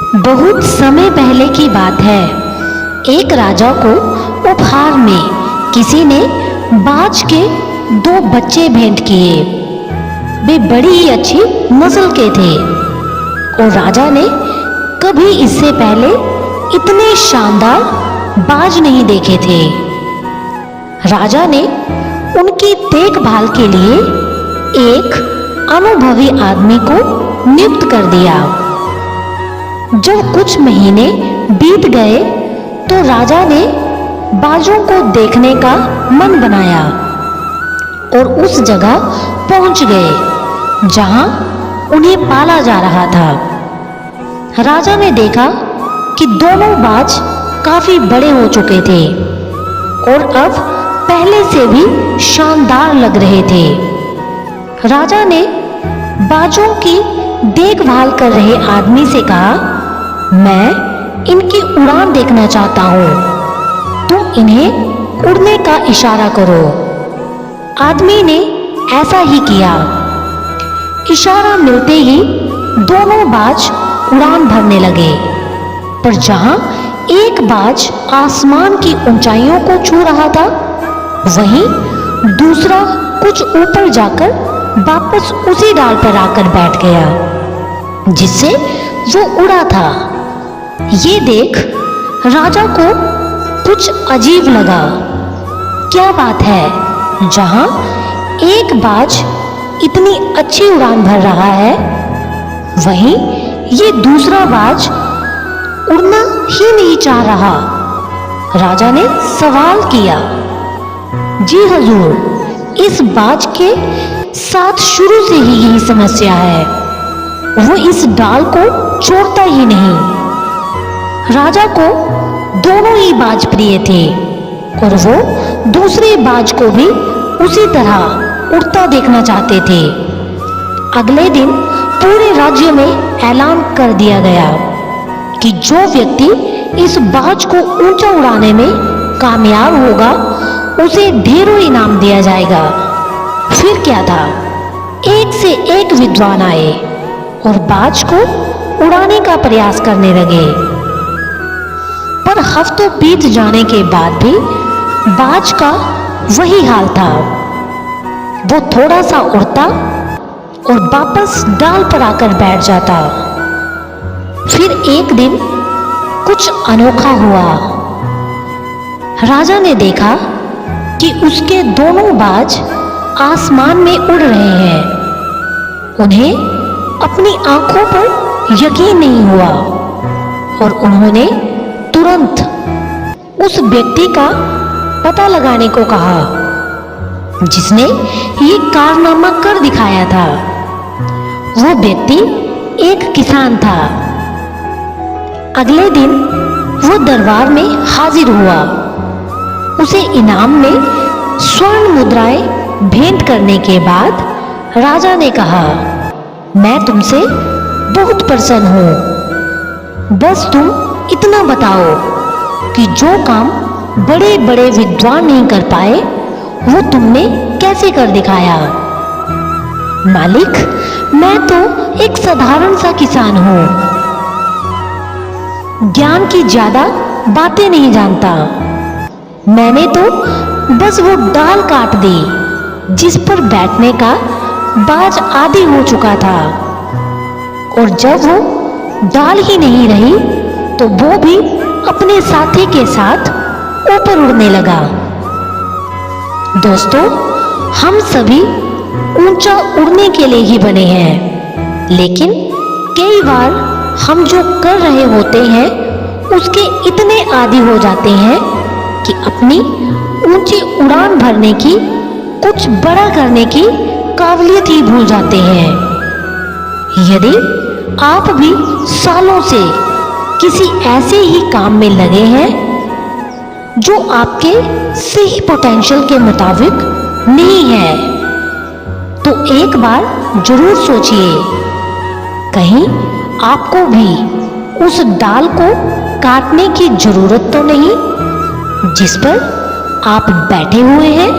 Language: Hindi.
बहुत समय पहले की बात है। एक राजा को उपहार में किसी ने बाज के 2 बच्चे भेंट किए। वे बड़ी ही अच्छी नस्ल के थे और राजा ने कभी इससे पहले इतने शानदार बाज नहीं देखे थे। राजा ने उनकी देखभाल के लिए एक अनुभवी आदमी को नियुक्त कर दिया। जब कुछ महीने बीत गए तो राजा ने बाजों को देखने का मन बनाया और उस जगह पहुंच गए जहां उन्हें पाला जा रहा था। राजा ने देखा कि दोनों बाज काफी बड़े हो चुके थे और अब पहले से भी शानदार लग रहे थे। राजा ने बाजों की देखभाल कर रहे आदमी से कहा, मैं इनकी उड़ान देखना चाहता हूं, तुम इन्हें उड़ने का इशारा करो। आदमी ने ऐसा ही किया। इशारा मिलते ही दोनों बाज उड़ान भरने लगे, पर जहां एक बाज आसमान की ऊंचाइयों को छू रहा था, वहीं दूसरा कुछ ऊपर जाकर वापस उसी डाल पर आकर बैठ गया जिससे वो उड़ा था। ये देख राजा को कुछ अजीब लगा। क्या बात है, जहां एक बाज इतनी अच्छी उड़ान भर रहा है, वहीं ये दूसरा बाज उड़ना ही नहीं चाह रहा। राजा ने सवाल किया, जी हजूर, इस बाज के साथ शुरू से ही यही समस्या है, वो इस डाल को छोड़ता ही नहीं। राजा को दोनों ही बाज प्रिय थे और वो दूसरे बाज को भी उसी तरह उड़ता देखना चाहते थे। अगले दिन पूरे राज्य में ऐलान कर दिया गया कि जो व्यक्ति इस बाज को ऊंचा उड़ाने में कामयाब होगा उसे ढेरों इनाम दिया जाएगा। फिर क्या था, एक से एक विद्वान आए और बाज को उड़ाने का प्रयास करने लगे, पर हफ्तों बीत जाने के बाद भी बाज का वही हाल था। वो थोड़ा सा उड़ता और वापस डाल पर आकर बैठ जाता। फिर एक दिन कुछ अनोखा हुआ। राजा ने देखा कि उसके दोनों बाज आसमान में उड़ रहे हैं। उन्हें अपनी आंखों पर यकीन नहीं हुआ और उन्होंने तुरंत उस व्यक्ति का पता लगाने को कहा जिसने ये कारनामा कर दिखाया था। वो व्यक्ति एक किसान था। अगले दिन वो दरबार में हाजिर हुआ। उसे इनाम में स्वर्ण मुद्राएं भेंट करने के बाद राजा ने कहा, मैं तुमसे बहुत प्रसन्न हूं, बस तुम इतना बताओ कि जो काम बड़े बड़े विद्वान नहीं कर पाए वो तुमने कैसे कर दिखाया। मालिक, मैं तो एक साधारण सा किसान हूं, ज्ञान की ज्यादा बातें नहीं जानता। मैंने तो बस वो डाल काट दी जिस पर बैठने का बाज आदी हो चुका था, और जब वो डाल ही नहीं रही तो वो भी अपने साथी के साथ ऊपर उड़ने लगा। दोस्तों, हम सभी ऊंचा उड़ने के लिए ही बने हैं, लेकिन कई बार हम जो कर रहे होते हैं उसके इतने आदी हो जाते हैं कि अपनी ऊंची उड़ान भरने की, कुछ बड़ा करने की काबिलियत ही भूल जाते हैं। यदि आप भी सालों से किसी ऐसे ही काम में लगे हैं जो आपके सही पोटेंशियल के मुताबिक नहीं है, तो एक बार जरूर सोचिए, कहीं आपको भी उस डाल को काटने की जरूरत तो नहीं जिस पर आप बैठे हुए हैं।